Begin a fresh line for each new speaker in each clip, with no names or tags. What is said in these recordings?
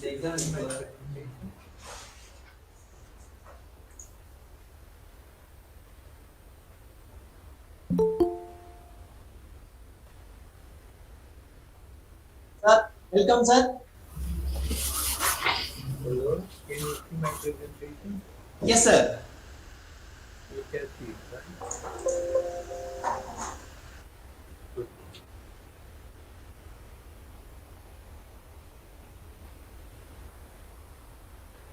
The exam is for Sir, welcome, sir.
Hello, can you see my presentation?
Yes, sir.
You can see it, right? Good.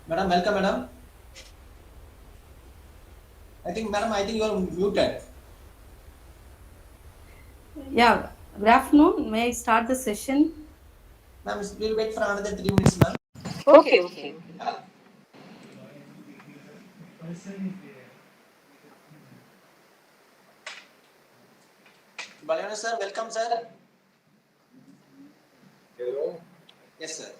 Madam, welcome, madam. I think you are muted.
Yeah, good afternoon. May I start the session?
Ma'am, we'll wait for another 3 minutes, ma'am.
Okay.
Baleanu, sir, welcome, sir.
Hello,
Yes, sir.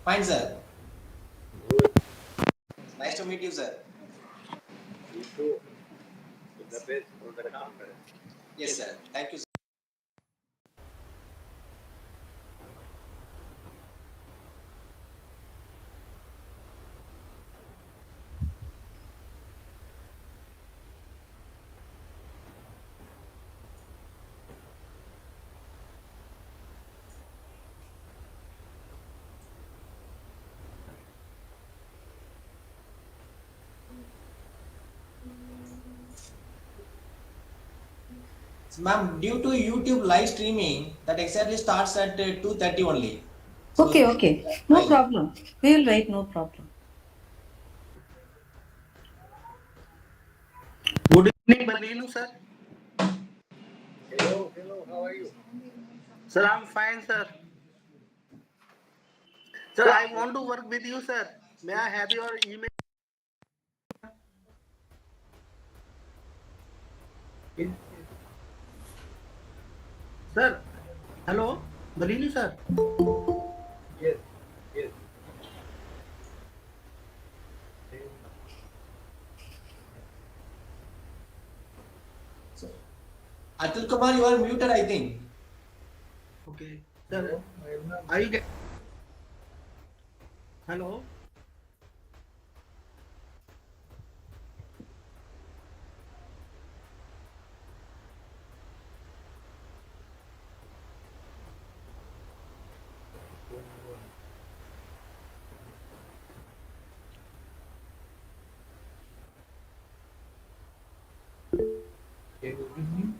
Fine, sir.
good.
Nice to meet you, sir.
You too. With the best for the conference.
Yes, sir. Thank you, sir. So, ma'am, due to YouTube live streaming, that exactly starts at 2:30 only. So,
Okay. No
fine.
problem. We will wait, no problem.
Good evening, Baleanu, sir.
Hello, how are you?
Sir, I'm fine, sir. Sir, I want to work with you, sir. May I have your email?
Yes,
Sir, hello, Baleanu, sir.
yes, yes.
So, Atul Kumar, you are muted, I think.
Okay, sir.
No, I am not.
Are you get? Hello.
Can you hear me?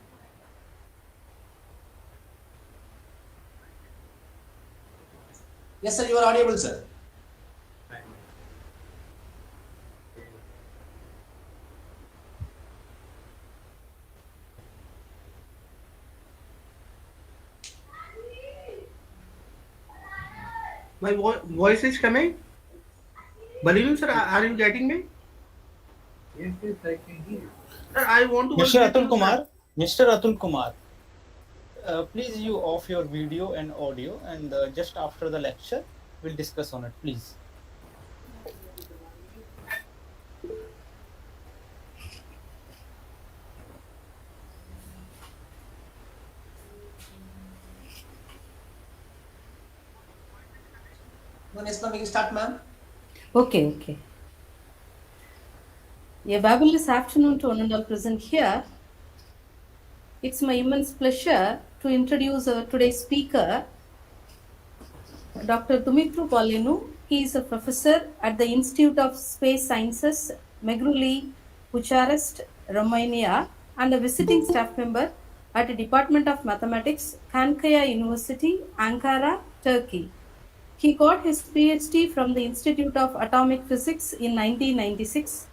Yes, sir, you are audible, sir.
My voice is coming. Baleanu, sir, are you getting me?
Yes, I can hear you.
Sir, I want to work
Mr.
with
Atul
you,
Kumar,
sir.
Mr. Atul Kumar, please you off your video and audio, and just after the lecture, we'll discuss on it, please.
No, yes, ma'am, we can start, ma'am.
Okay. A fabulous afternoon to one and all present here. It's my immense pleasure to introduce our today's speaker, Dr. Dumitru Baleanu. He is a professor at the Institute of Space Sciences, Megruli, Bucharest, Romania, and a visiting staff member at the Department of Mathematics, Cankaya University, Ankara, Turkey. He got his PhD from the Institute of Atomic Physics in 1996.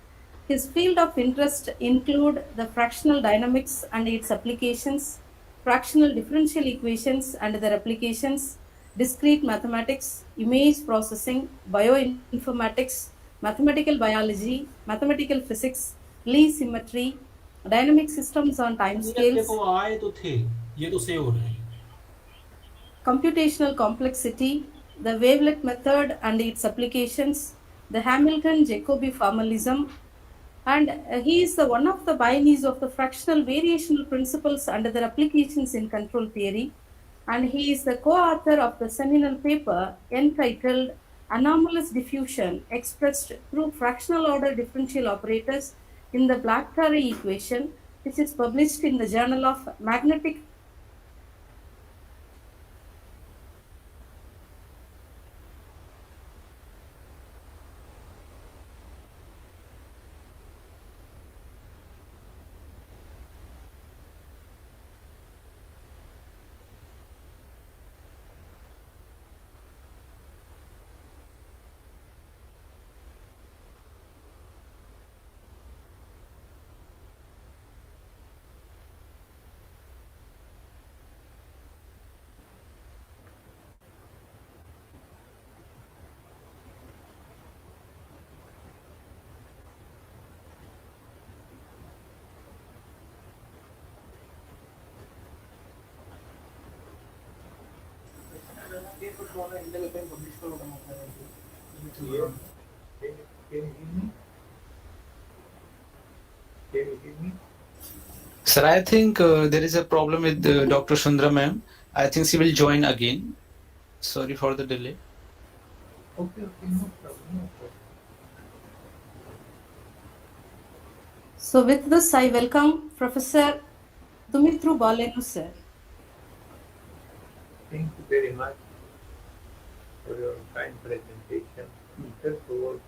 His field of interest include the fractional dynamics and its applications, fractional differential equations and their applications, discrete mathematics, image processing, bioinformatics, mathematical biology, mathematical physics, Lie symmetry, dynamic systems on
नियत देखो
timescales,
आए तो थे, ये तो save हो रहे हैं.
computational complexity, the wavelet method and its applications, the Hamilton-Jacobi formalism, and he is one of the pioneers of the fractional variational principles and their applications in control theory. And he is the co-author of the seminal paper entitled Anomalous Diffusion Expressed Through Fractional Order Differential Operators in the Black-Torrey Equation, which is published in the Journal of Magnetic.
Yes. Can you hear me? Can you hear me?
Sir, I think there is a problem with Dr. Sundra ma'am. I think she will join again. Sorry for the delay.
Okay, no problem, no problem.
So with this, I welcome Professor Dumitru Baleanu, sir.
Thank you very much for your kind presentation. First of all,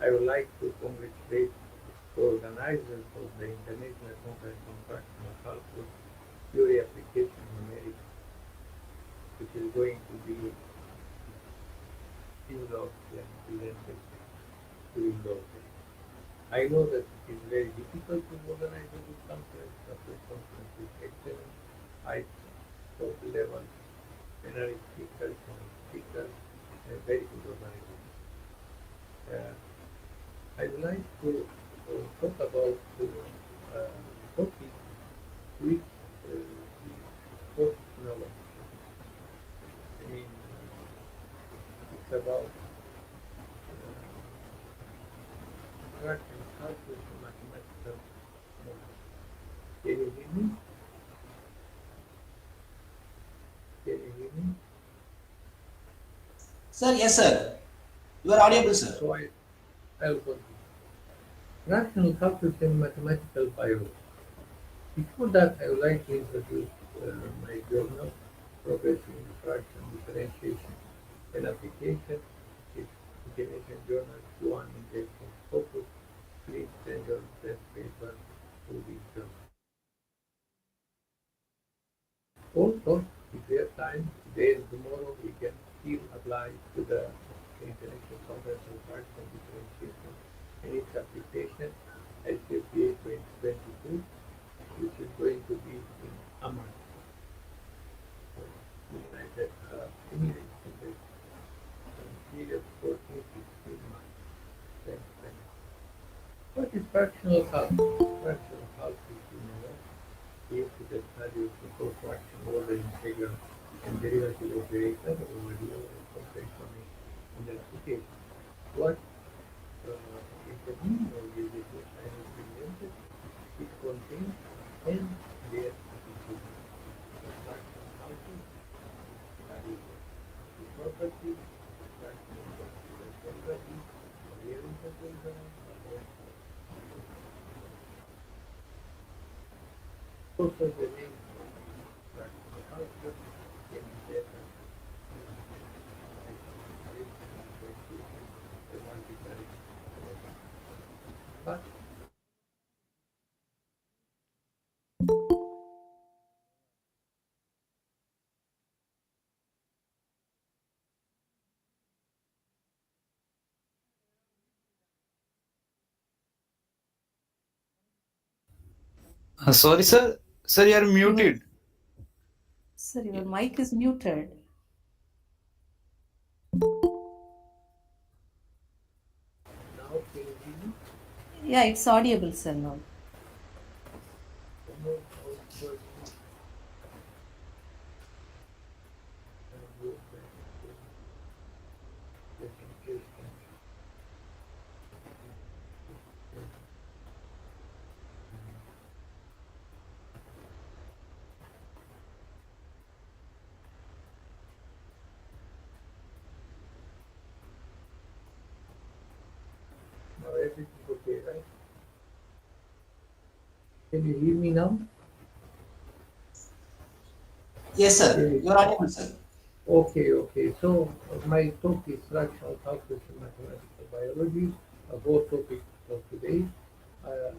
I would like to congratulate the organizers of the International Conference on Fractional Calculus Theory Application in America, which is going to be developed and presented during those days. I know that it is very difficult to organize a good conference, but the conference is excellent, high top level, plenary speakers, speakers, and very good organization. I would like to talk about the topic which is post knowledge. I mean, it's about fractional calculus and mathematical knowledge. Can you hear me? Can you hear me?
Sir, yes, sir. You are audible, sir.
So I'll continue. Fractional calculus and mathematical biology. Before that, I would like to introduce my journal, Progress in Fraction Differentiation and Application. It's International Journal 1 Injection Focus. Please send your test paper to this journal. Also, if we have time, today and tomorrow, we can still apply to the International Conference on Fraction Differentiation and its application, ICFCTA 2022, which is going to be in Amman, United Arab Emirates, in the period 14-16 months. Thanks very much. What is fractional calculus? Fractional calculus, you know, is the study of the co-fraction order integral and derivative operator over real and complex in the application. What is the meaning of this business I have presented? It contains n their application. The fractional calculus studies the properties, fractional properties, real integral, also the name fractional calculus can be better but
Sorry, sir. Sir, you are muted.
Sir, your mic is muted.
Now can you hear me?
Yeah, it's audible, sir, now.
I don't know how it's working. Go back to presentation. Now everything's okay, right? Can you hear me now?
Yes, sir.
Can you-
You're audible, sir.
Okay. So my talk is fractional calculus and mathematical biology, both topics for today. Uh,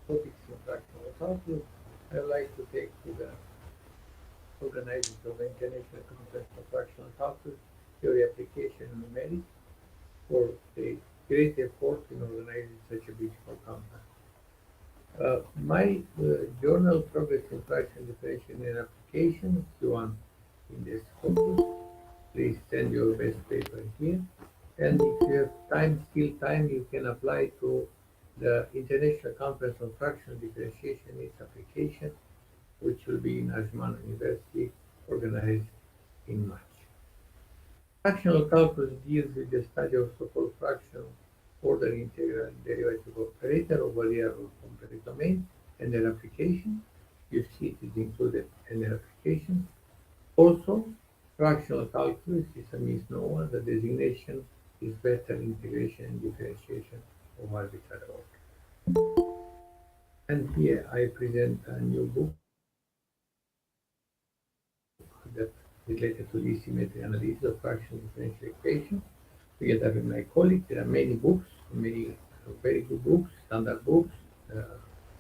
Topics in fractional calculus. I would like to take to the organizers of the International Conference of Fractional Calculus, Theory, Application, and Numerics for the great effort in organizing such a beautiful conference. My journal, Progress in Fraction Differentiation and Application, if you want in this focus, please send your best paper here. And if you have still time, you can apply to the International Conference on Fractional Differentiation and its application, which will be in Ajman University, organized in March. Fractional calculus deals with the study of so-called fractional order integral and derivative operator over real or complex domain and their application. You see it is included in their application. Also, fractional calculus is a misnomer. The designation is better integration and differentiation of arbitrary order. And here I present a new book that related to the symmetry analysis of fractional differential equations. Together with my colleague, there are many books, many very good books, standard books,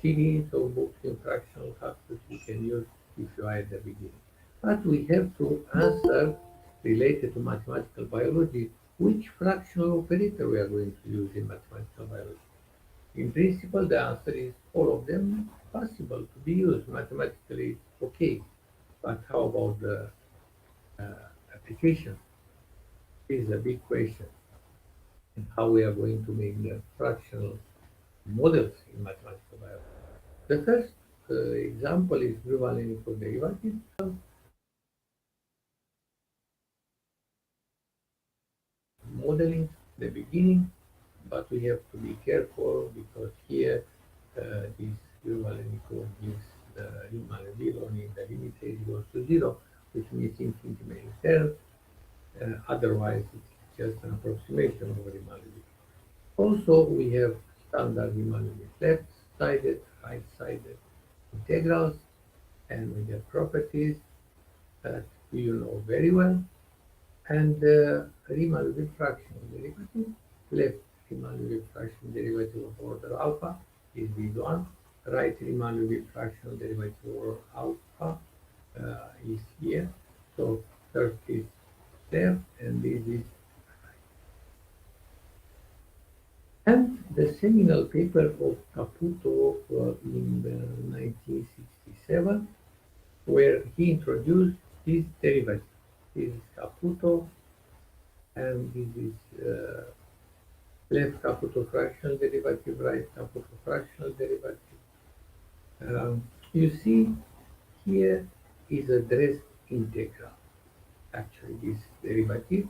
series of books in fractional calculus you can use if you are at the beginning. But we have to answer, related to mathematical biology, which fractional operator we are going to use in mathematical biology. In principle, the answer is all of them possible to be used mathematically, okay. But how about the application? Is a big question. And how we are going to make the fractional models in mathematical biology. The first example is Duval uniform derivative. Modeling the beginning, but we have to be careful because here this Duval uniform gives the Riemann zero only the limit age goes to zero, which means infinity may return. Otherwise, it's just an approximation of Riemann zero. Also, we have standard Riemann left-sided, right-sided integrals, and we have properties that you know very well. And Riemann fractional derivative, left Riemann fractional derivative of order alpha is this one, right Riemann fractional derivative of alpha is here. So first is there, and this is. And the seminal paper of Caputo in 1967, where he introduced this derivative. This is Caputo, and this is left Caputo fractional derivative, right Caputo fractional derivative. You see, here is a dressed integral. Actually, this derivative,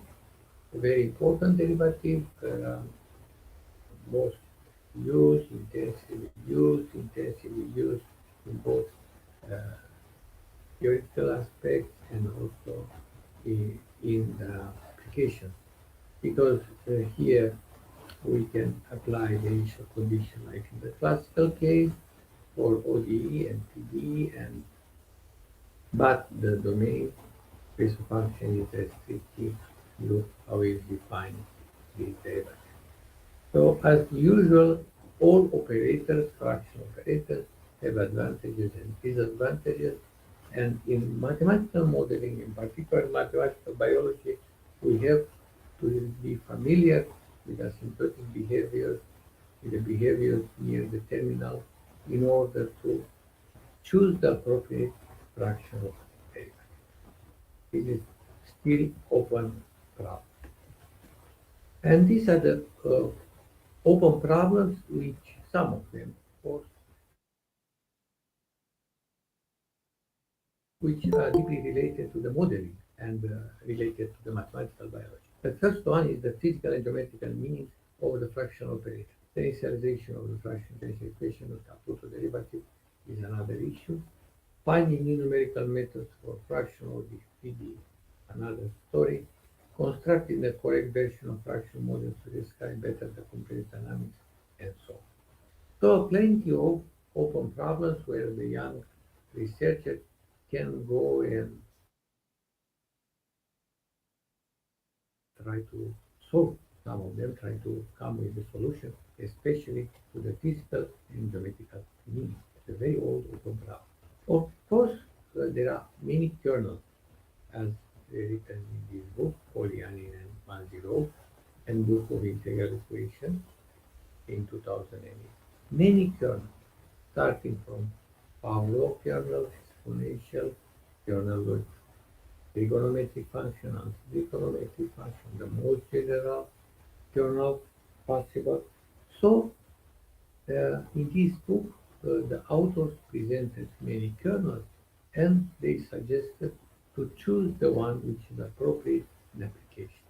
a very important derivative. Most intensively used in both uh, theoretical aspects and also in the application. Because here we can apply the initial condition like in the classical case for ODE and PDE, but the domain space of function is restricted. Look how is defined this derivative. So as usual, all operators, fractional operators, have advantages and disadvantages. And in mathematical modeling, in particular mathematical biology, we have to be familiar with asymptotic behaviors, with the behaviors near the terminal in order to choose the appropriate fraction of derivative. This is still open problem. And these are the open problems, which some of them, of course, which are deeply related to the modeling and related to the mathematical biology. The first one is the physical and geometrical meaning of the fraction operator. The initialization of the fraction differential equation with Caputo derivative is another issue. Finding new numerical methods for fraction of the PD, another story. Constructing the correct version of fraction models to describe better the complex dynamics, and so on. So plenty of open problems where the young researcher can go and try to solve some of them, try to come with a solution, especially to the physical and geometrical meaning. It's a very old open problem. Of course, there are many kernels, as written in this book, Baleanu and Manzilov, and Book of Integral Equations in 2008. Many kernels, starting from Pavlov kernel, exponential kernel with trigonometric function and trigonometric function, the most general kernel possible. So, in this book, the authors presented many kernels and they suggested to choose the one which is appropriate in application.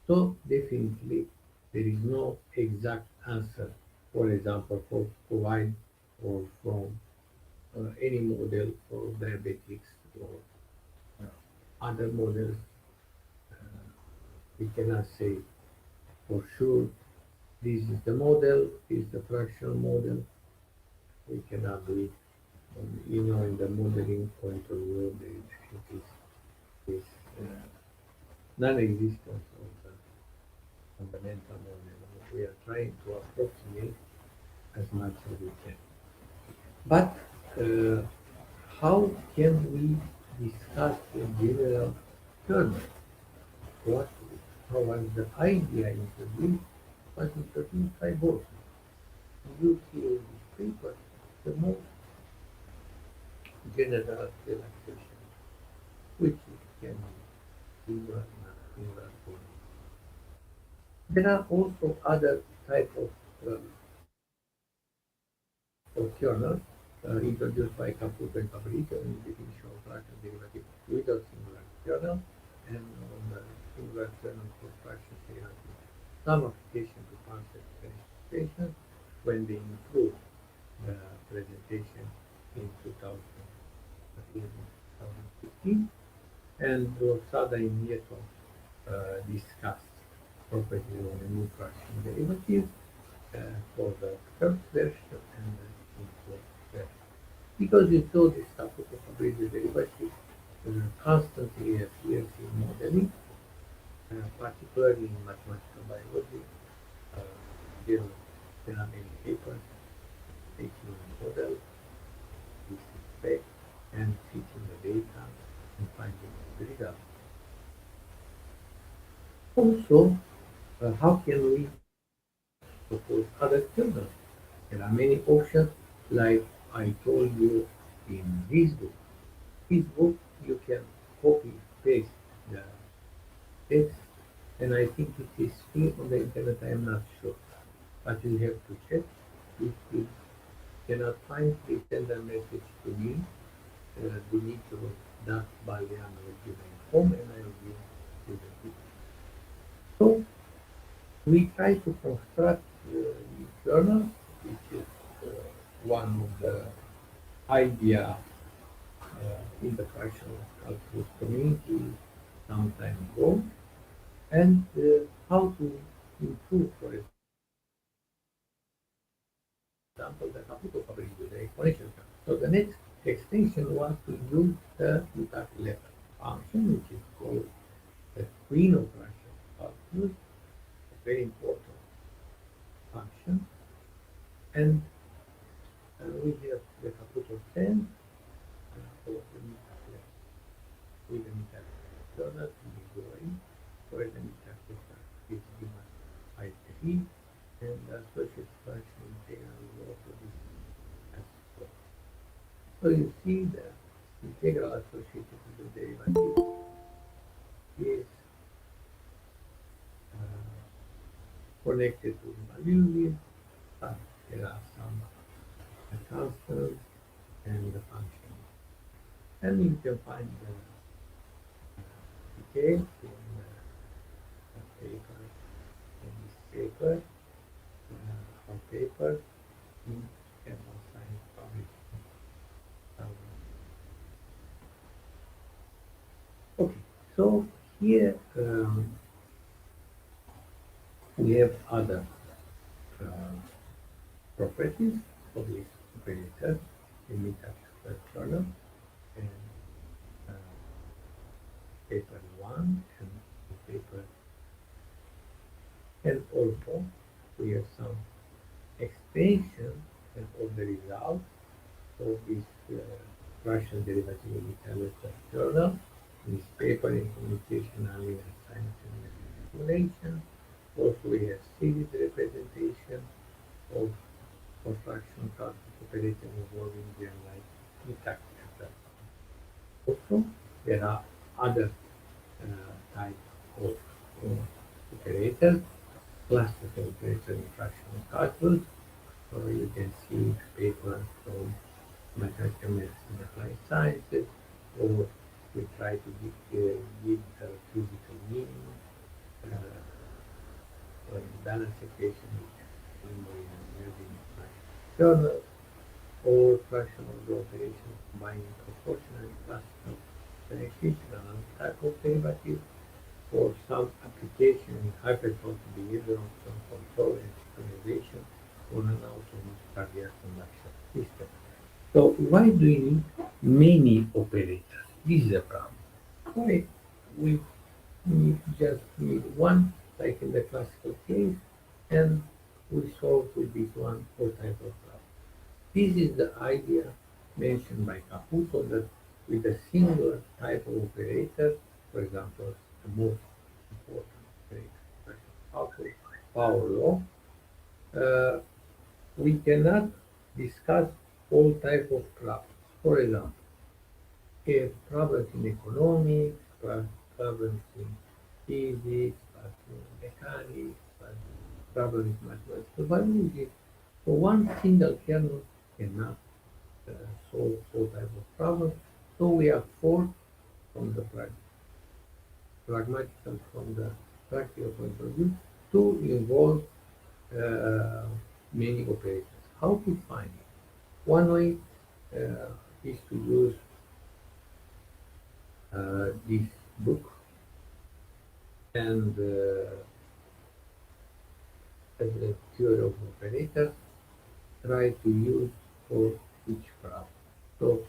So, definitely, there is no exact answer, for example, for provide or from any model for diabetics or other models. We cannot say for sure this is the model, this is the fractional model. We cannot do it. In the modeling point of view, there is this non-existence of the fundamental model. We are trying to approximate as much as we can. But how can we discuss the general kernel? What how was the idea introduced? Was introduced by both. You see in this paper the most general relaxation, which can be singular, not singular. There are also other type of kernels introduced by Caputo and Fabrizio in the definition of fraction derivative without singular kernel and on the singular kernel for fraction derivative. Some application to partial differentiation when they include the presentation in 2015, and Rosada and Nieto discussed properties of the new fraction derivative for the first version and the improved version. Because you saw this Caputo Fabrizio derivative constantly appears in modeling, particularly in mathematical biology. There are many papers taking a model, this respect, and fitting the data and finding the results. Also, how can we propose other kernels? There are many options, like I told you in this book. This book, you can copy paste the text, and I think it is free on the internet. I am not sure, but you have to check. If you cannot find, please send a message to me, Dumitru Baleanu will be my home, and I will give you the book. So we try to construct the journal, which is one of the idea in the fractional calculus community some time ago, and how to improve, for example, the Caputo Fabrizio, the exponential calculus. So the next extension was to use the Utah level function, which is called the queen of fractional calculus, a very important function, and we have the Caputo 10 for the Utah level. With the Utah level to be going for the Utah level is given I3, and the associated fraction integral will also be as So you see the integral associated with the derivative is connected to the value, but there are some constants and the function. And you can find the details in the paper, in this paper, or paper in Chemical Science published in 2000. Okay, so here we have other uh, properties of this operator in the journal and uh, paper 1 and paper, and also we have some extension of the results of this Russian derivative of Italian journal, this paper in communication and linear science and simulation. Also we have series representation of construction calculus operator involving generalized intact effect. Also, there are other types of operators, classes of operator in fractional calculus. So you can see papers from mathematical medicine and applied sciences, or we try to give the physical meaning, or balance equation using journals, or fractional operation combining proportional and classical beneficial and other type of derivative, or some application in hypertrophy behavior on some control and synchronization on an autonomous cardiac conduction system. So why do you need many operators? This is a problem. Why we just need one, like in the classical case, and we solve with this one all type of problem. This is the idea mentioned by Caputo that with a single type of operator, for example, the most important operator, power law, uh, we cannot discuss all type of problems. For example, if problems in economics, problems in physics, mechanics, problems in mathematical biology, so one single kernel cannot uh, solve all type of problems. So we are forced from the pragmatical, from the practical point of view, to involve uh, many operators. How to find it? One way is to use this book and as a theory of operators, try to use for each problem. So,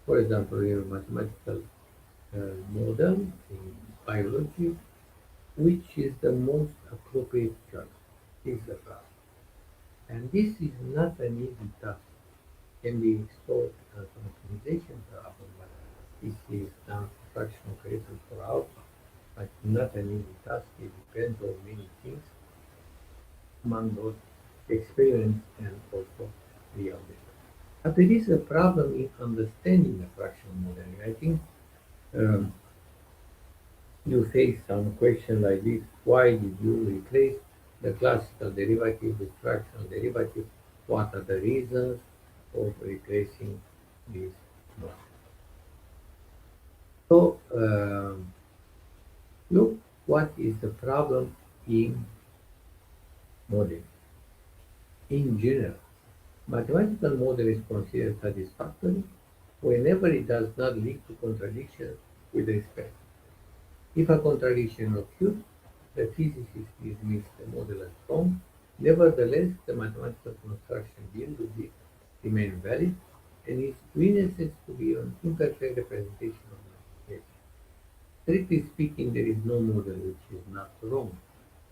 for example, we have a mathematical model in biology, which is the most appropriate choice, is the problem. And this is not an easy task. Can be solved as an optimization problem, but this is done fractional operations for alpha, but not an easy task. It depends on many things, among those experience and also real data. But there is a problem in understanding the fractional modeling. I think um, you face some question like this: why did you replace the classical derivative with fractional derivative? What are the reasons of replacing this model? So look what is the problem in modeling. In general, mathematical model is considered satisfactory whenever it does not lead to contradiction with respect. If a contradiction occurs, the physicist dismisses the model as wrong. Nevertheless, the mathematical construction dealt with it remain valid and is witnesses to be an imperfect representation of the case. Strictly speaking, there is no model which is not wrong,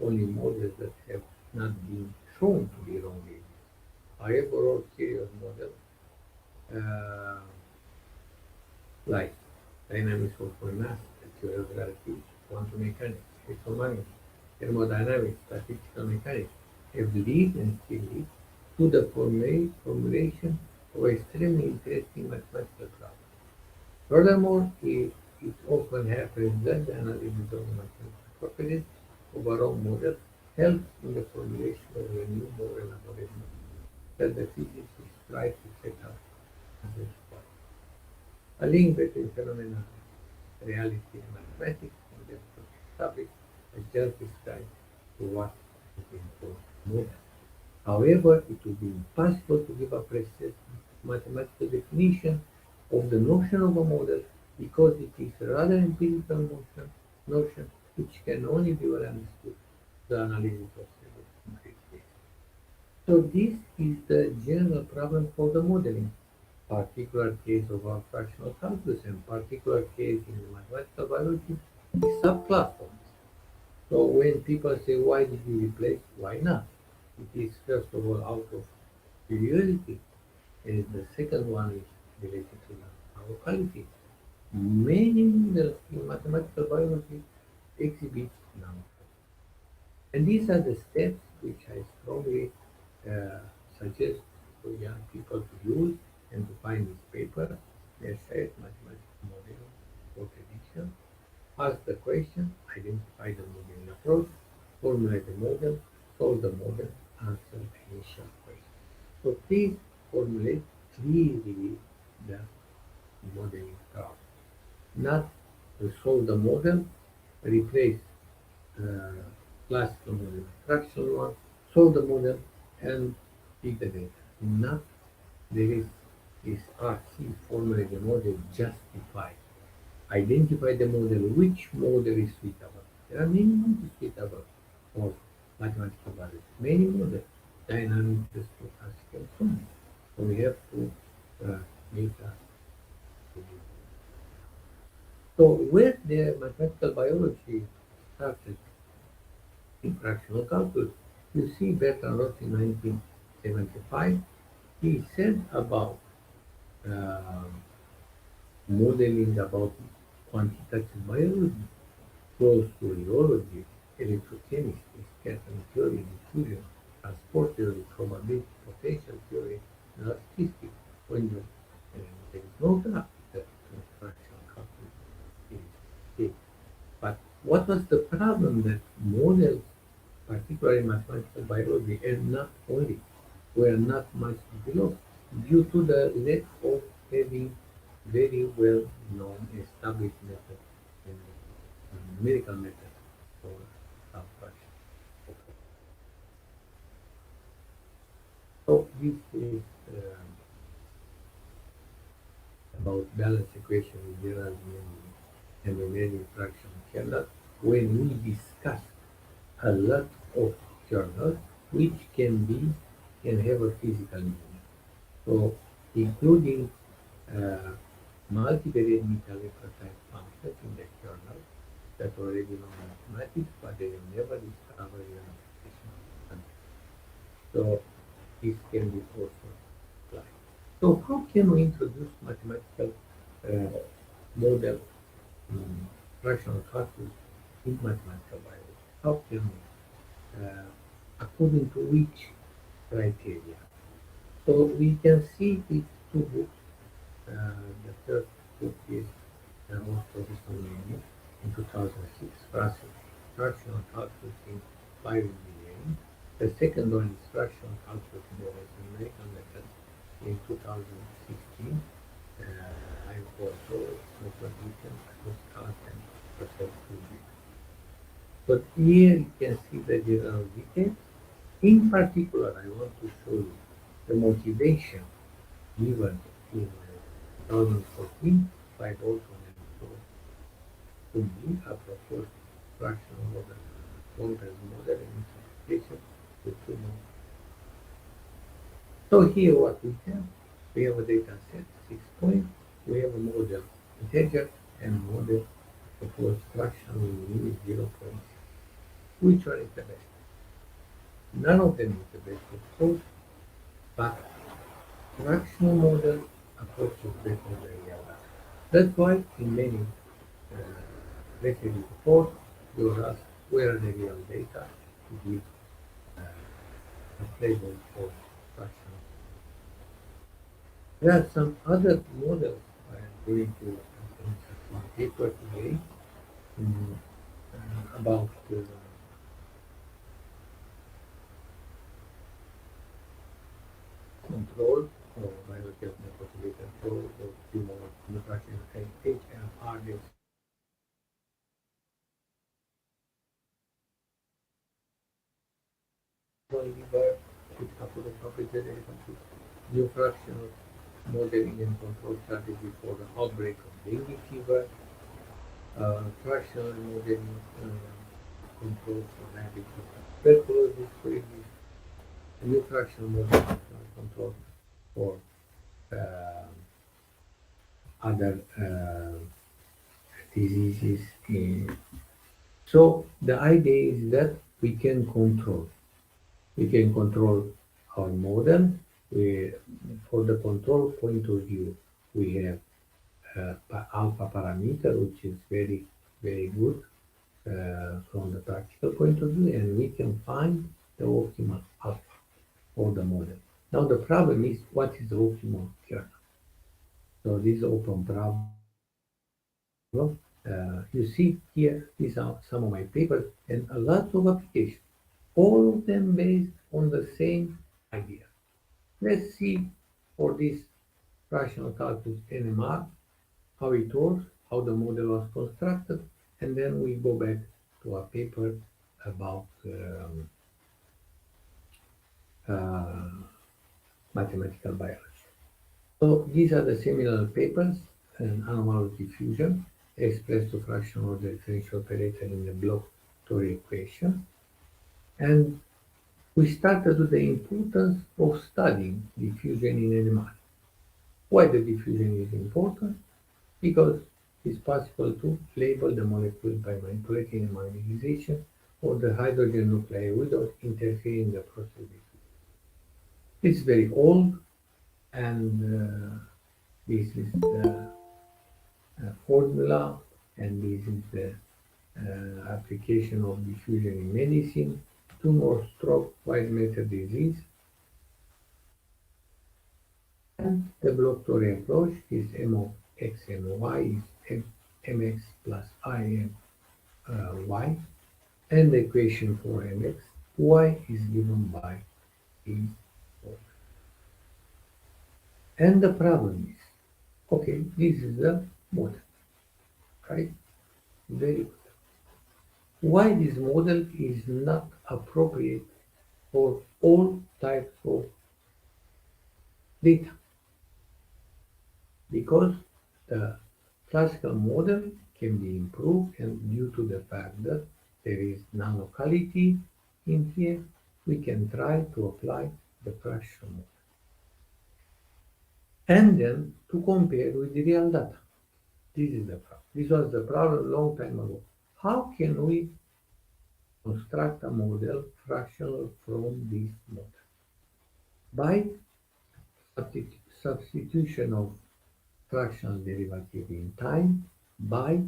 only models that have not been shown to be wrong. However, all serious models uh, like dynamics of mass, theory of relativity, quantum mechanics, electromagnetism, thermodynamics, statistical mechanics have led and still lead to the formulation of extremely interesting mathematical Furthermore, it often happens that the analysis of mathematical properties of our own model helps in the formulation of a new more elaborate model that the physicists try to set up as a result. A link between phenomena, reality, and mathematics in the topic is just described to what has been called model. However, it would be impossible to give a precise mathematical definition of the notion of a model because it is a rather empirical notion which can only be well understood the analysis of several concrete cases. So this is the general problem for the modeling, particular case of our fractional calculus and particular case in the mathematical biology is subclass of this. So when people say, why did you replace? Why not? It is first of all out of curiosity, and the second one is related to the locality. Many models in mathematical biology exhibit numbers. And these are the steps which I strongly uh, suggest for young people to use and to find this paper. They said mathematical modeling for prediction. Ask the question, identify the modeling approach, formulate the model, solve the model, answer the initial question. So please formulate clearly the modeling problem. Not to solve the model, replace uh, classical model, fractional one, solve the model, and pick the data. Not there is RC, formulate the model, justify. Identify the model, which model is suitable. There are many models suitable for mathematical biology. Many models, dynamic, stochastic, and so on. So we have to make a so where the mathematical biology started in fractional calculus, you see Bertrand Roth in 1975, he said about uh, modeling about quantitative biology, close to rheology, electrochemistry, scattering theory, diffusion, transport theory, probability, potential theory, and statistics. When you, there is no doubt that fractional calculus is key. But what was the problem that models, particularly mathematical biology, and not only, were not much developed due to the lack of having very well known established method and numerical method for subtraction. So this is about balance equation with general memory and remaining fraction kernel when we discuss a lot of kernels which can have a physical meaning. So including uh, multivariate Michaelis type functions in the kernel that already know mathematics, but they have never discovered an application of mathematics. So this can be also applied. So how can we introduce mathematical uh, model fractional calculus in mathematical biology? How can we, according to which criteria? So we can see these two books. The first book is of Professor Baleanu in 2006, Fractional Calculus in Bioengineering. The second one is Fractional Calculus in the American Method in 2016. I also written across class and Professor Baleanu. But here you can see the general details. In particular, I want to show you the motivation given in 2014 by Bolton and Prof to be a proposed fractional model, complex model and interpretation with two models. So here what we have a data set, 6 points, we have a model integer and model proposed fractional with 0.6. Which one is the best? None of them is the best, of course, but fractional model approaches better than real data. That's why in many lecture report you are asked where are the real data to give a flavor of fractional. There are some other models I am going to paper today mm, about control or biological microbial control of tumor nutrition and HMR liver with a couple of topics related to new fractional modeling and control strategy for the outbreak of dengue fever, fractional modeling control for diabetes, tuberculosis, rabies, new fractional modeling control for other diseases. So the idea is that we can control. We can control our model. For the control point of view, we have alpha parameter, which is very, very good from the practical point of view, and we can find the optimal alpha for the model. Now the problem is, what is the optimal kernel? So this is open problem. You see here, these are some of my papers and a lot of applications, all of them based on the same idea. Let's see for this rational calculus NMR, how it works, how the model was constructed, and then we go back to a paper about uh, mathematical biology. So these are the seminal papers in anomalous diffusion, expressed to fractional order differential operator in the block-Torre equation. And we started with the importance of studying diffusion in NMR. Why the diffusion is important? Because it's possible to label the molecule by manipulating the magnetization of the hydrogen nuclei without interfering the process. It's very old, and this is the formula, and this is the application of diffusion in medicine. Tumor, stroke, white matter disease. And the block-Torre approach is M of x and y is mx plus I m y, and the equation for mx y is given by e. And the problem is, okay, this is the model, right? Very good. Why this model is not appropriate for all types of data? Because the classical model can be improved, and due to the fact that there is non-locality in here, we can try to apply the fractional model. And then to compare with the real data. This is the problem. This was the problem long time ago. How can we construct a model fractional from this model? By substitution of fractional derivative in time by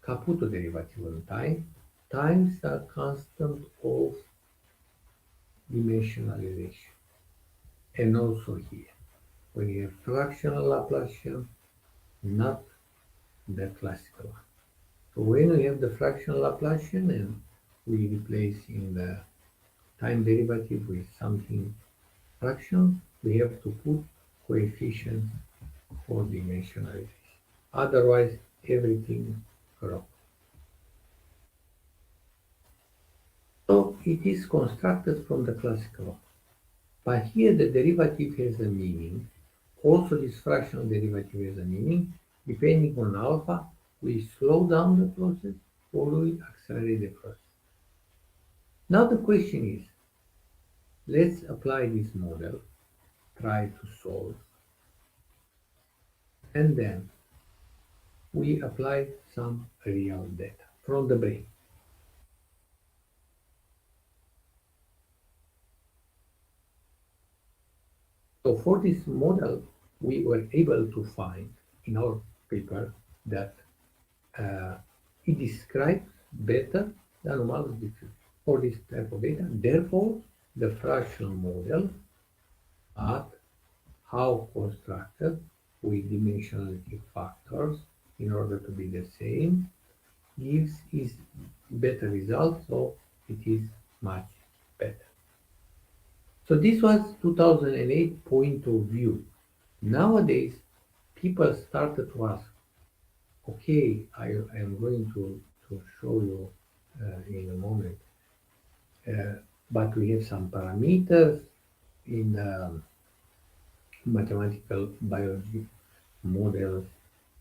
Caputo derivative on time times the constant of dimensionalization. And also here, when you have fractional Laplacian, not the classical one. So when we have the fractional Laplacian and we replace in the time derivative with something fractional, we have to put coefficients for dimensionalization. Otherwise, everything wrong. So it is constructed from the classical one. But here the derivative has a meaning. Also this fractional derivative has a meaning. Depending on alpha, we slow down the process or we accelerate the process. Now the question is, let's apply this model, try to solve, and then we apply some real data from the brain. So for this model, we were able to find in our paper that it describes better the anomalous diffusion for this type of data. Therefore, the fractional model, but how constructed with dimensionality factors in order to be the same gives is better result, so it is much better. So this was 2008 point of view. Nowadays, people started to ask, okay, I am going to show you in a moment, but we have some parameters in mathematical biology models,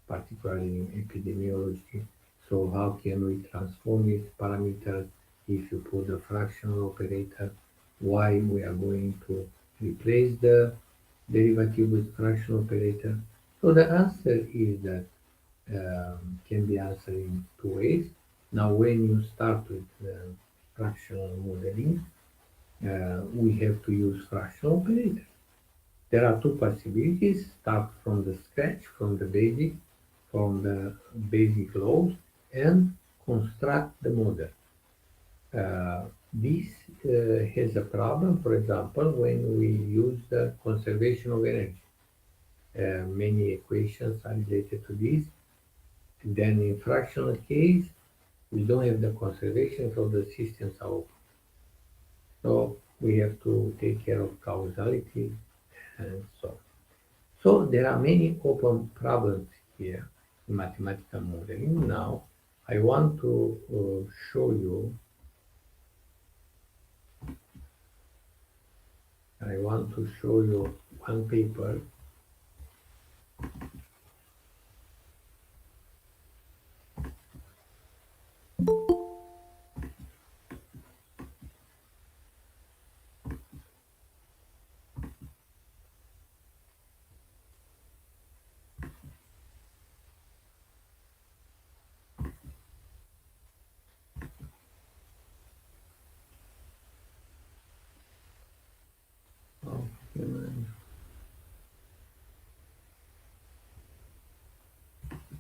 particularly in epidemiology. So how can we transform these parameters if you put the fractional operator? Why we are going to replace the derivative with fractional operator? So the answer is that can be answered in two ways. Now, when you start with fractional modeling, we have to use fractional operator. There are two possibilities: start from the scratch, from the basic laws, and construct the model. This has a problem, for example, when we use the conservation of energy. Many equations are related to this. Then in fractional case, we don't have the conservation, so the systems are open. So we have to take care of causality and so on. So there are many open problems here in mathematical modeling. Now I want to show you. I want to show you one paper.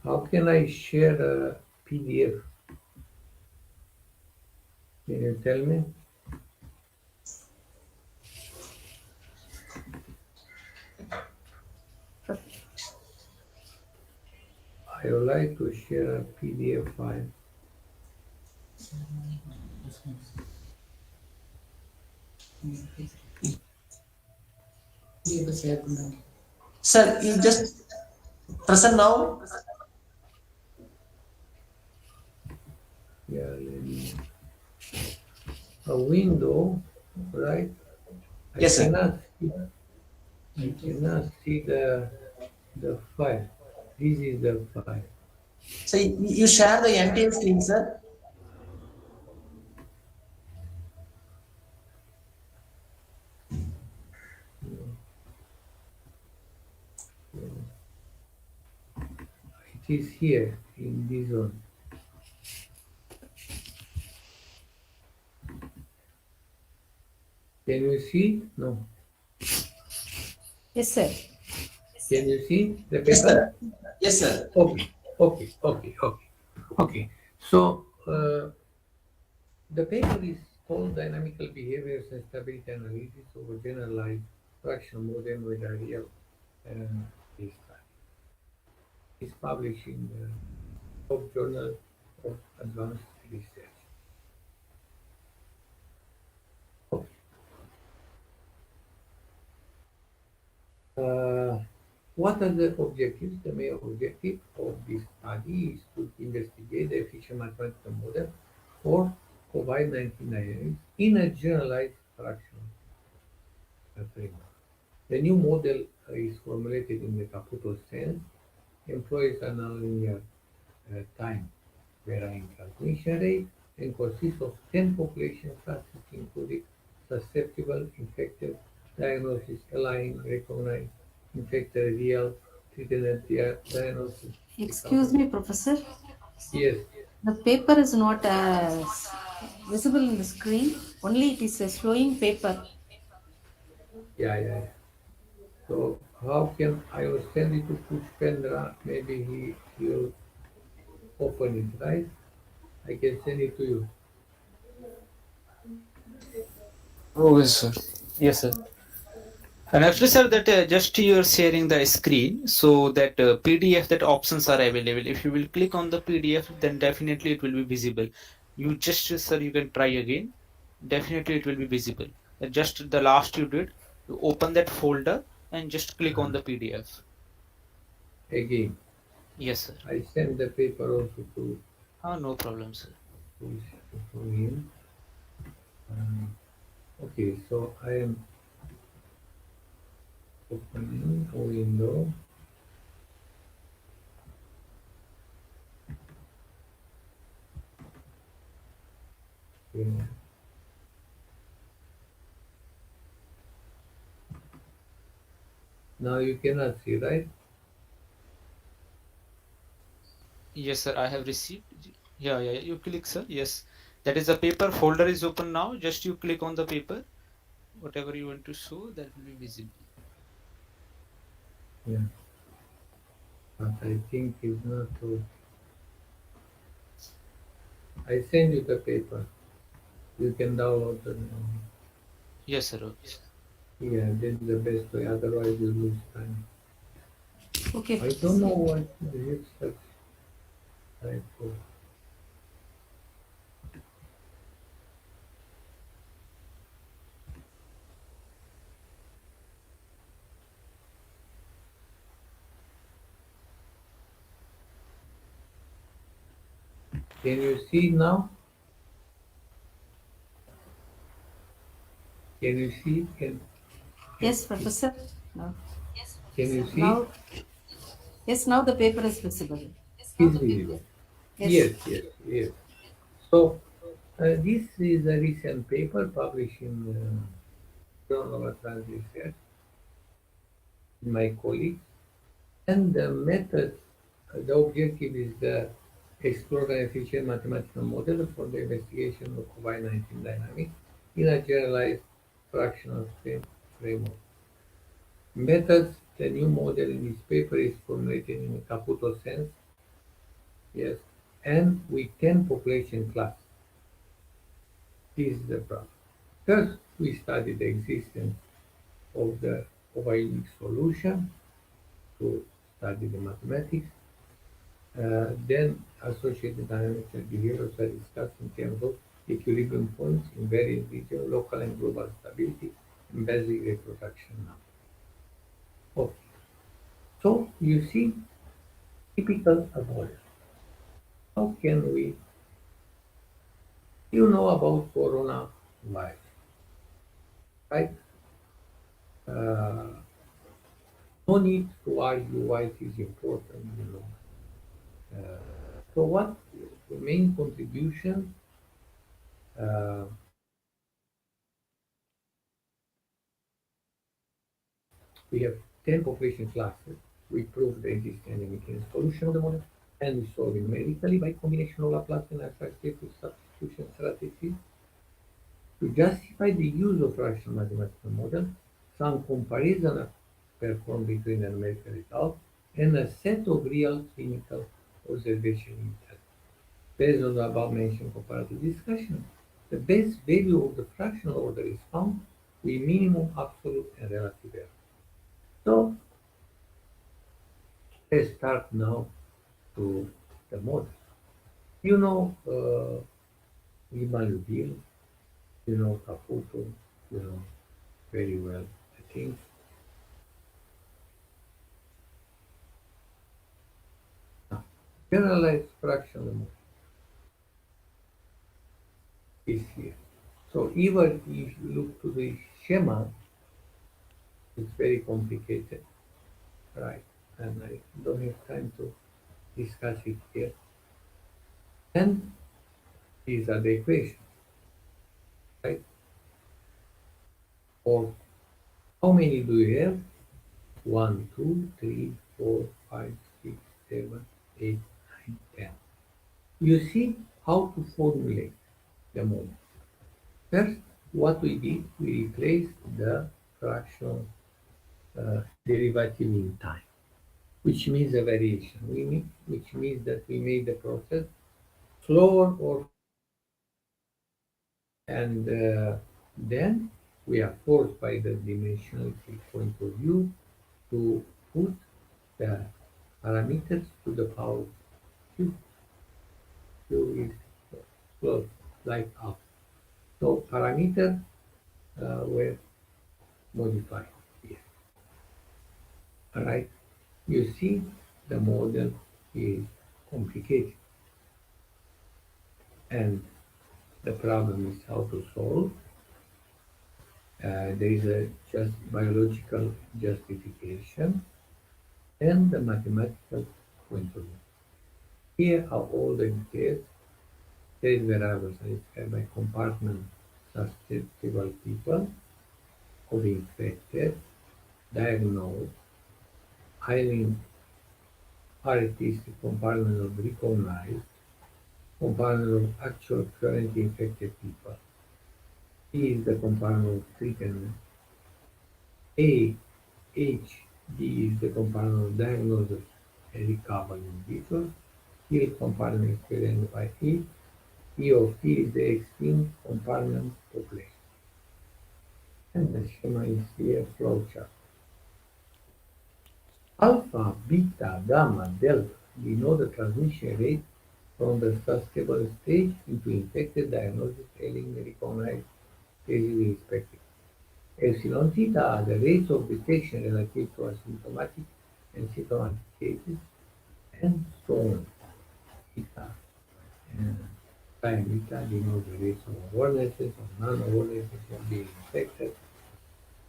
How can I share a PDF? Can you tell me? I would like to share a PDF file.
Sir, you just present now.
Yeah, a window, right? I
Yes, sir.
cannot see, I cannot see the file. This is the file.
So you share the entire screen, sir.
It is here in this one. Can you see? No.
Yes, sir.
Can you see the
Yes,
paper?
sir. Yes, sir.
Okay. So the paper is called Dynamical Behaviors and Stability Analysis of a Generalized Fractional Model with a Real Case Study. It's published in the top journal of advanced research. Okay. What are the objectives? The main objective of this study is to investigate the efficient mathematical model for COVID-19 dynamics in a generalized fraction framework. The new model is formulated in the Caputo sense, employs a nonlinear time varying transmission rate, and consists of 10 population classes including susceptible, infected, diagnosis, aligned, recognized, infected, real, treated, diagnosis.
Excuse me, Professor.
Yes,
The paper is not visible in the screen. Only it is a showing paper.
yeah. So how can I will send it to Pushpendra? Maybe he'll open it, right? I can send it to you.
Oh, yes, sir. Yes, sir. And actually, sir, that just you're sharing the screen, so that PDF, that options are available. If you will click on the PDF, then definitely it will be visible. You just, sir, you can try again. Definitely it will be visible. Just the last you did, you open that folder and just click on the PDF.
Again,
Yes, sir.
I send the paper also
No problem, sir.
to, to him. Okay, so I am opening a window. Okay. Now you cannot see, right?
Yes, sir, I have received. Yeah, yeah, yeah. You click, sir. Yes. That is the paper folder is open now. Just you click on the paper. Whatever you want to show, that will be visible.
Yeah. But I think it's not so. I send you the paper. You can download it.
Yes, sir. Okay.
Yeah, that's the best way. Otherwise, you lose time.
Okay,
I don't know what is such type of. Can you see now? Can you see?
yes, Professor. Now,
Can you see?
now, yes, now the paper is visible.
Is visible.
Yes.
Yes, yes, yes. So this is a recent paper published in Journal of Advanced Research, my colleagues. And the method, the objective is the explore an efficient mathematical model for the investigation of COVID-19 dynamics in a generalized fractional framework. Methods, the new model in this paper is formulated in a Caputo sense, yes, and with 10 population classes. This is the problem. First, we study the existence of the of a unique solution to study the mathematics. Then associated dynamics and behaviors are discussed in terms of equilibrium points in various regions, local and global stability, and basic reproduction now. Okay. So you see, typical avoidance. How can we, you know about coronavirus, right? Uh, no need to argue why it is important, you know. So what the main contribution uh, we have 10 population classes. We prove the existence and the solution of the model, and we solve it numerically by combination of Laplace and attractive substitution strategies. To justify the use of rational mathematical model, some comparison are performed between the numerical result and a set of real clinical observation methods. Based on the above mentioned comparative discussion, the base value of the fractional order is found with minimum absolute and relative error. So let's start now to the model. You know Liban you know Caputo, you know very well, I think. Now, generalized fractional model is here. So even if you look to the schema, it's very complicated, right? And I don't have time to discuss it here. And these are the equations, right? Or how many do you have? 1, 2, 3, 4, 5, 6, 7, 8, 9, 10. You see how to formulate the model. First, what we did, we replaced the fractional derivative in time, which means a variation. Which means that we made the process slower or and then we are forced by the dimensionality point of view to put the parameters to the power q. Q is close, like up. So parameters were modified here. All right. You see, the model is complicated, and the problem is how to solve. There is a just biological justification and the mathematical point of view. Here are all the details. State variables are described by compartment susceptible people of infected, diagnosed, highly artistic compartment of recognized, compartment of actual currently infected people. T is the compartment of treatment. A, H, D is the compartment of diagnosis and recovered individuals. Here compartment experienced by E. E of T is the extreme compartment population. And the schema is here flowchart. Alpha, beta, gamma, delta denote the transmission rate from the susceptible stage into infected diagnosis, failing recognized cases respectively. Epsilon theta are the rates of detection relative to asymptomatic and symptomatic cases, and so on. Theta and time beta denote the rates of awarenesses or non-awarenesses of being infected.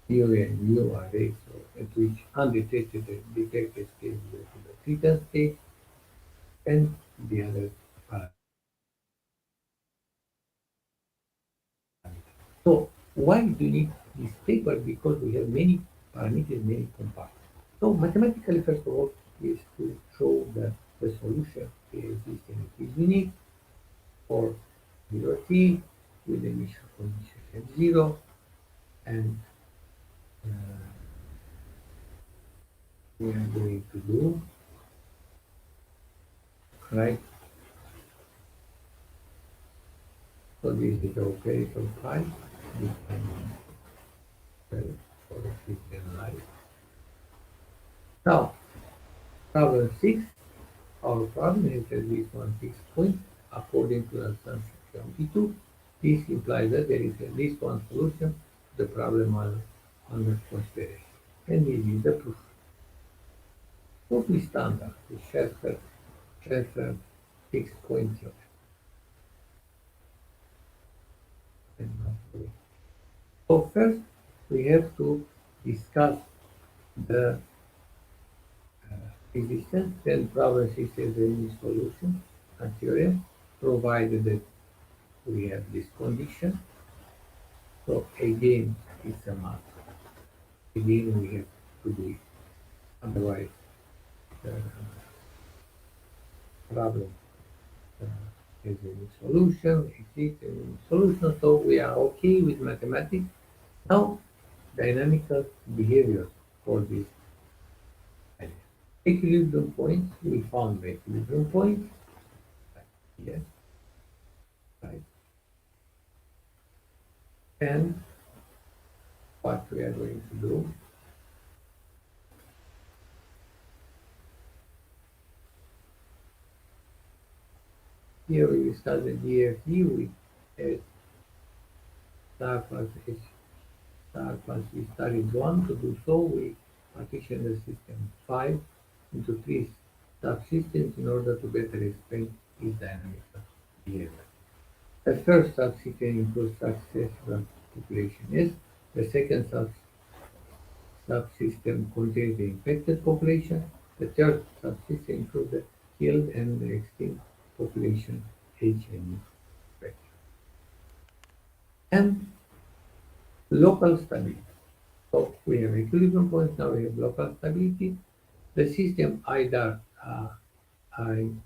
Mu and mu are rates at which undetected and detected cases go to the treatment stage, and the other parameters. So why do you need this paper? Because we have many parameters, many compartments. So mathematically, first of all, is to show that the solution exists and it is unique for 0t with the initial condition at 0, and uh, we are going to do, right? So this is the operator pi, this time for the system life. Now, problem 6, our problem is at least one fixed point according to the assumption P2. This implies that there is at least one solution to the problem under consideration. And this is the proof. Proof is standard, the Schaeffer fixed point theorem. So first, we have to discuss the existence, then problem 6 is any solution and theorem, provided that we have this condition. So again, it's a math. Again, we have to do it. Otherwise, the problem has any solution, exists any solution. So we are okay with mathematics. Now, dynamical behavior for this idea. Equilibrium points, we found the equilibrium points. Yes, right. And what we are going to do, here we start the DFT with S star plus H star plus V star is 1. To do so, we partition the system 5 into 3 subsystems in order to better explain its dynamical behavior. The first subsystem includes successful population S. The second subsystem contains the infected population. The third subsystem includes the killed and the extinct population H and E. And local stability. So we have equilibrium points, now we have local stability. The system either ICHD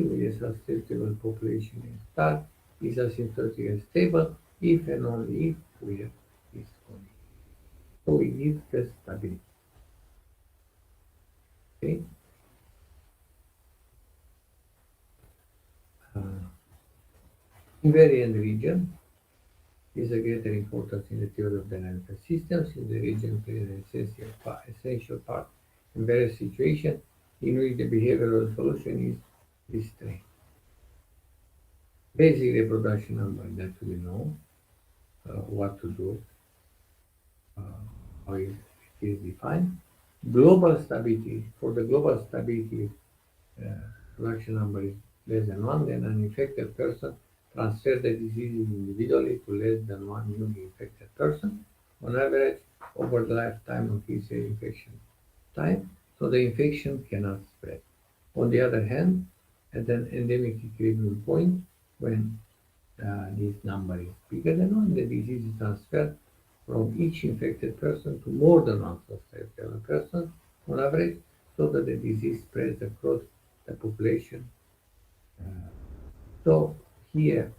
with a susceptible population in star is asymptotically stable if and only if we have this condition. So we need the stability. Okay. Invariant region. is a greater importance in the theory of dynamical systems, in the region plays an essential part in various situations in which the behavioral solution is restrained. Basic reproduction number that we know what to do, how it is defined. Global stability, for the global stability, uh, production number is less than 1, then an infected person transfers the disease individually to less than one newly infected person on average over the lifetime of his infection time, so the infection cannot spread. On the other hand, at an endemic equilibrium point, when this number is bigger than 1, the disease is transferred from each infected person to more than one suspected person on average, so that the disease spreads across the population. So here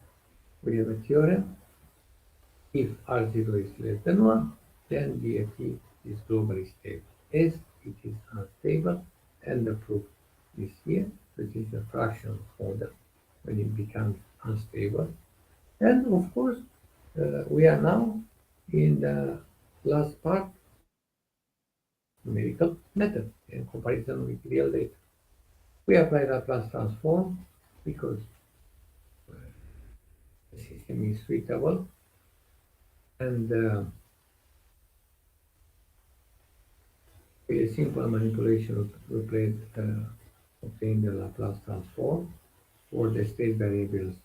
we have a theorem. If R0 is less than 1, then DFT is globally stable. As it is unstable, and the proof is here, which is a fractional model when it becomes unstable. And of course, we are now in the last part, numerical method in comparison with real data. We apply Laplace transform because the system is suitable, and with a simple manipulation we obtain the Laplace transform for the state variables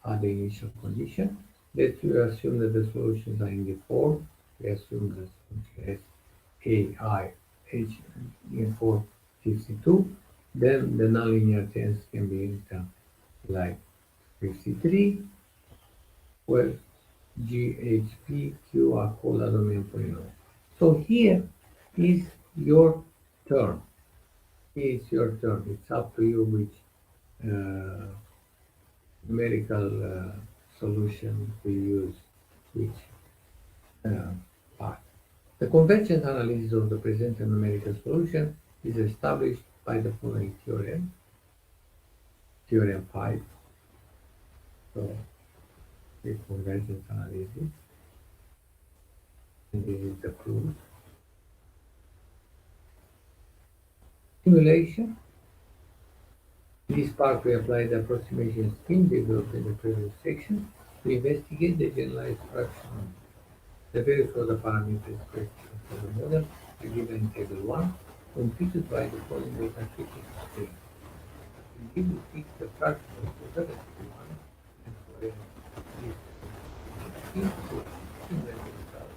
at the initial condition. Let's assume that the solutions are in the form. We assume that function S A I H in form 52. Then the nonlinear terms can be written like 53, where G, H, P, Q are called a domain polynomial. So here is your term. Here is your term. It's up to you which numerical solution to use, which uh, part. The convergence analysis of the present numerical solution is established by the following theorem, theorem 5. So the convergence analysis, and this is the proof. Simulation. In this part, we apply the approximation scheme developed in the previous section to investigate the generalized fraction. The values for the parameters questions for the model are given in table 1, computed by the following data fitting scheme. We will fix the fraction of the relative one and for this input in the result.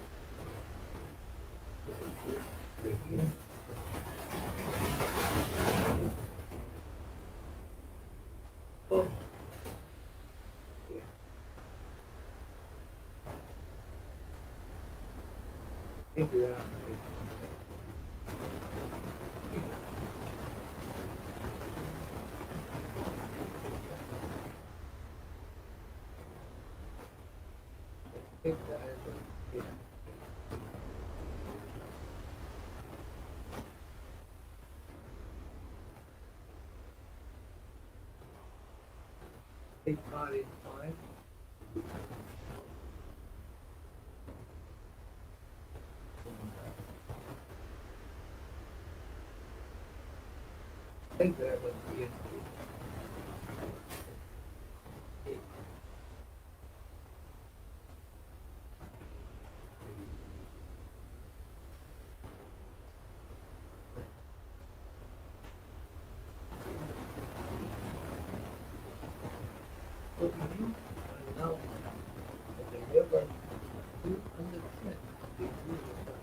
Oh, yeah. Thank you very much. Take the answer. Yeah. Take R is 5. Take the level C and Q. So you are now at the level you understand the use of that.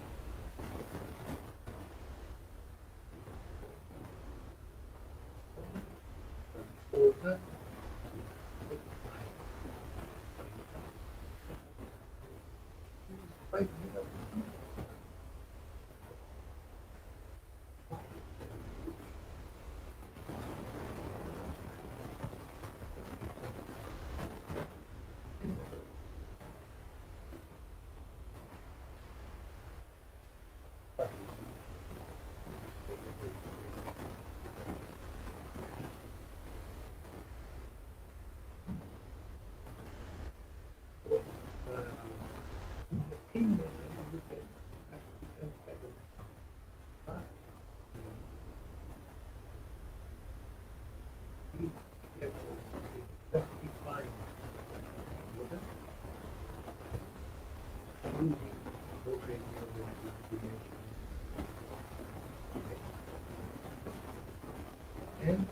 and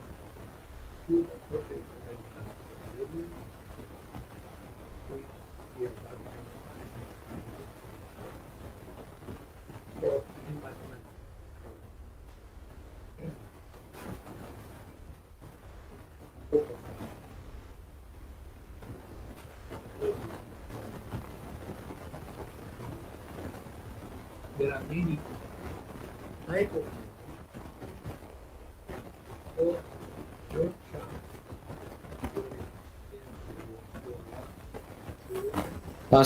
to the professional level, which we are talking about in mathematics. There are many types of so your chance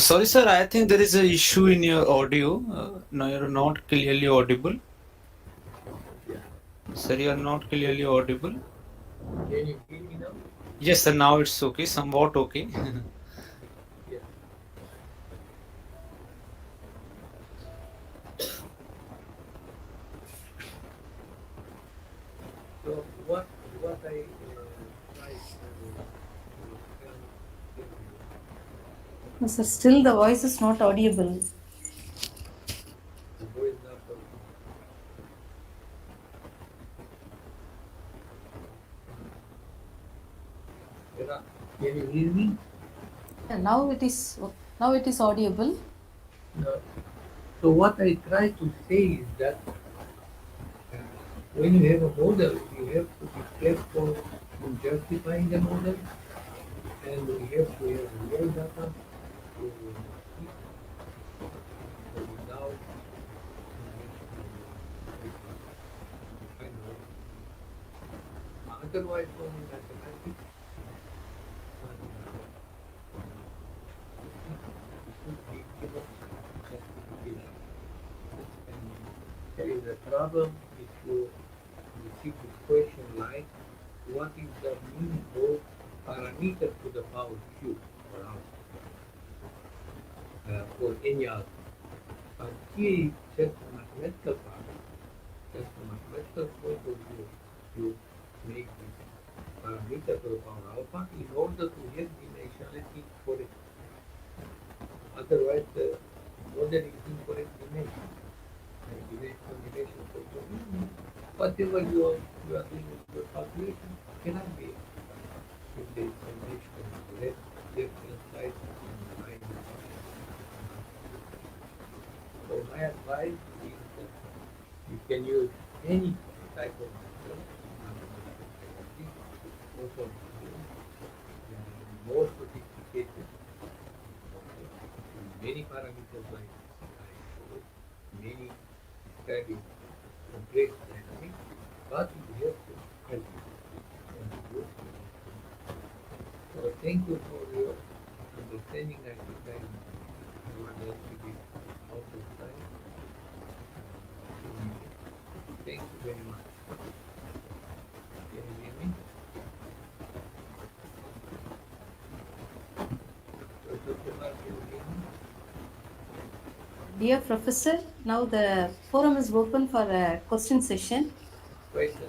Sorry, sir. I think there is an issue in your audio. No, you're not clearly audible. Sir, you are not clearly audible.
can you hear me now?
Yes, sir. Now it's okay. Somewhat okay.
Yeah. So what I try to tell you,
No, sir, still the voice is not audible.
the voice not working. Can you hear me?
Now it is audible.
No. So what I try to say is that when you have a model, you have to be careful in justifying the model, and we have to have real data to keep the result otherwise only mathematics should be given justification. And there is a problem if you receive this question like what is the meaning of parameter to the power q or alpha for any alpha. But here is just a mathematical part, just a mathematical point of view. You make this parameter to the power alpha in order to have dimensionality correct. Otherwise, the model is incorrect dimension. Dimension point of view, whatever you are doing with your calculation cannot be if there is dimension left hand side and right hand side. So my advice is that you can use any type of model, also more sophisticated, many parameters like many very complex dynamics, but you have to calculate. So thank you for your understanding. I think I was a little bit out of time. Thank you very much. Can you hear me? Dr. Kumar, can you hear me?
Dear Professor, now the forum is open for a question session.
Question.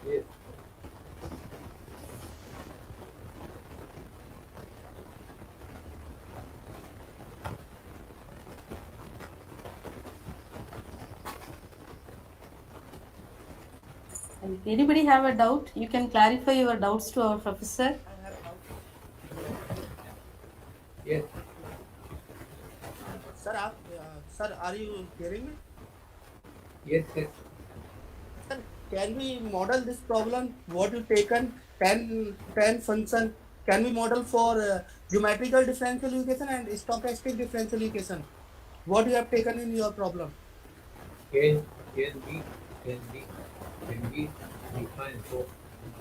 Yes.
If anybody have a doubt, you can clarify your doubts to our professor.
Yes.
Sir, are you hearing me?
Yes. Yes.
Sir, can we model this problem? What you taken tan function? Can we model for geometrical differential equation and stochastic differential equation? What you have taken in your problem?
Can be can be can be defined. So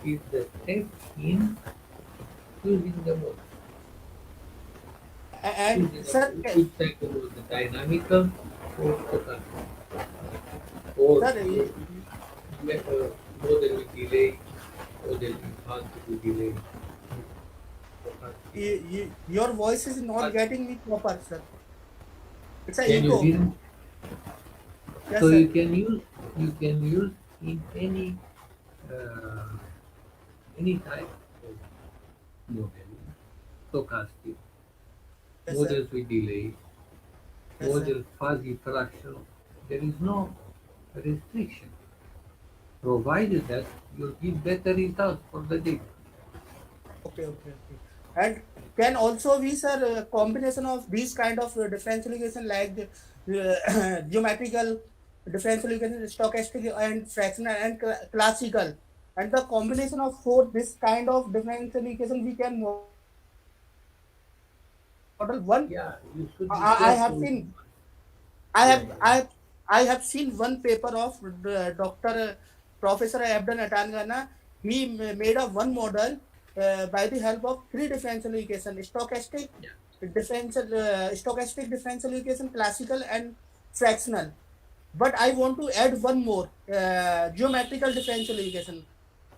is the step in choosing the mode.
And
Choosing
sir,
which cycle was the dynamical or stochastic or
sir,
model with delay, model with possible delay.
your voice is not getting me proper, sir. It's a
Can you
echo.
hear me?
Yes,
So
sir.
you can use in any type of model, stochastic,
Yes, sir.
models with delay,
Yes, sir.
model fuzzy fraction. There is no restriction, provided that you give better results for the data.
Okay, okay, okay. And can also be, sir, a combination of these kind of differential equation like the geometrical differential equation, stochastic and fractional and classical. And the combination of four this kind of differential equation we can model one.
Yeah, you should be
I have
careful.
seen I
Yeah,
have
yeah.
I have seen one paper of Dr. Professor Abdul Natangana. He made a one model by the help of three differential equation:
Yeah.
stochastic differential equation, classical, and fractional. But I want to add one more geometrical differential equation.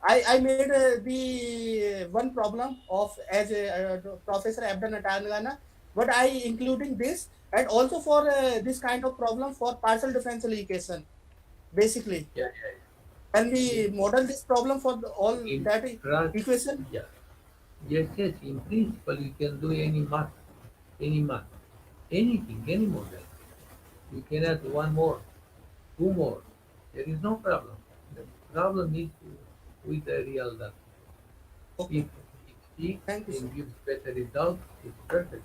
I made the one problem of as Professor Abdul Natangana, but I including this and also for this kind of problem for partial differential equation basically.
Yeah, yeah,
Can
yeah.
we model this problem for all
In
that
prac-
equation?
yeah. Yes, yes. In principle, you can do any math, anything, any model. You can add one more, two more. There is no problem. The problem is with the real data. If
Okay.
it fits
Thank you, sir.
and gives better results, it's perfect.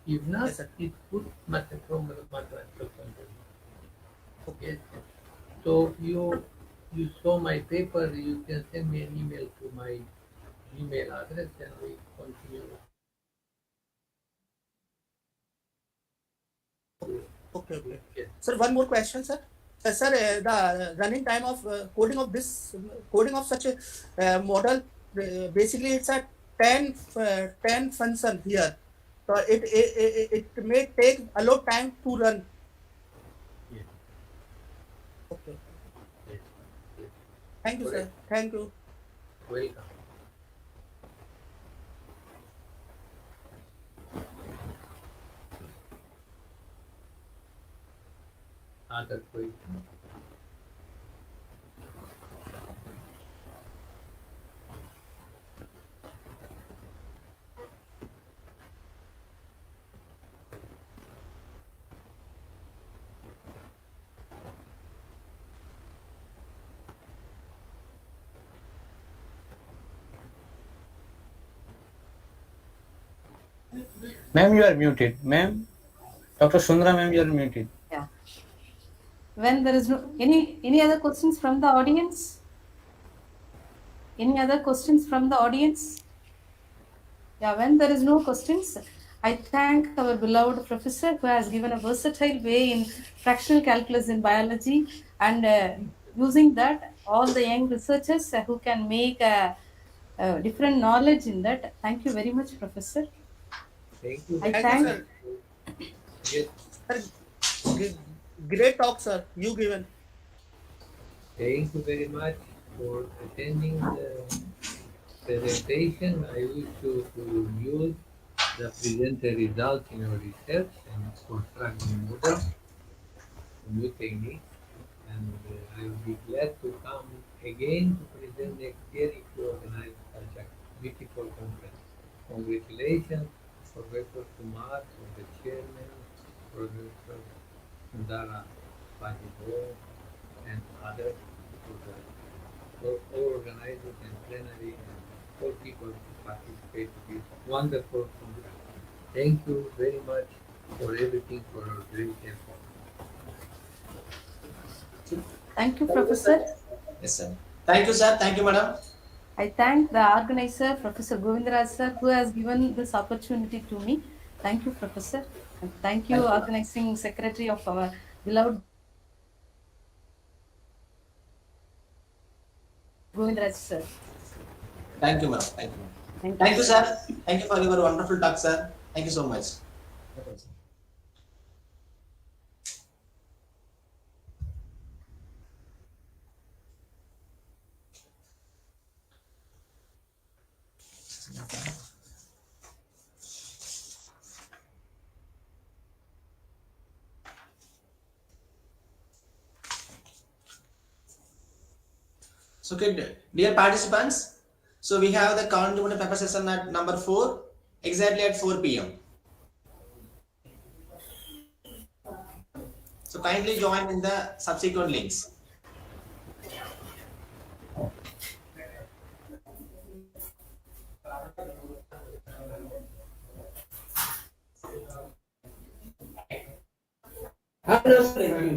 If not,
Yes, sir.
it's good matter from a mathematical point of view.
Okay.
Yes. So you saw my paper. You can send me an email to my Gmail address, and we continue.
Okay. Okay.
Yes.
Sir, one more question, sir. Sir, the running time of coding of such a model, basically it's a 10 function here. So it may take a lot time to run.
Yes.
Okay.
Yes. Yes.
Thank you,
Correct.
sir. Thank you.
Welcome. Other question.
Ma'am, you are muted. Ma'am, Dr. Sundra, ma'am, you are muted.
Yeah. When there is no any other questions from the audience? Any other questions from the audience? Yeah, when there is no questions, I thank our beloved professor who has given a versatile way in fractional calculus in biology, and using that, all the young researchers who can make different knowledge in that. Thank you very much, professor.
Thank you
I
very
Thank you,
thank.
much.
sir.
Yes.
Sir, g- great talk, sir. You given.
Thank you very much for attending the presentation. I wish you to use the presented results in your research and construct new models, new techniques, and I will be glad to come again to present next year if you organize such a beautiful conference. Congratulations, Professor Kumar, for the chairman, Professor Sundara Pajibo, and others for the for all organizers and plenary and all people who participate in this wonderful conference. Thank you very much for everything, for your great effort.
Thank you, professor.
Yes, sir. Thank you, sir. Thank you, madam.
I thank the organizer, Professor Govindaraj sir, who has given this opportunity to me. Thank you, Professor. And thank you,
Thank you.
organizing secretary of our beloved Govindaraj sir.
Thank you, madam. Thank you, madam.
Thank you,
Thank you,
sir.
sir. Thank you for your wonderful talk, sir. Thank you so much. So, okay, dear participants, So we have the current Dumitru paper session at number 4, exactly at 4 p.m. So kindly join in the subsequent links.
Hello, sir.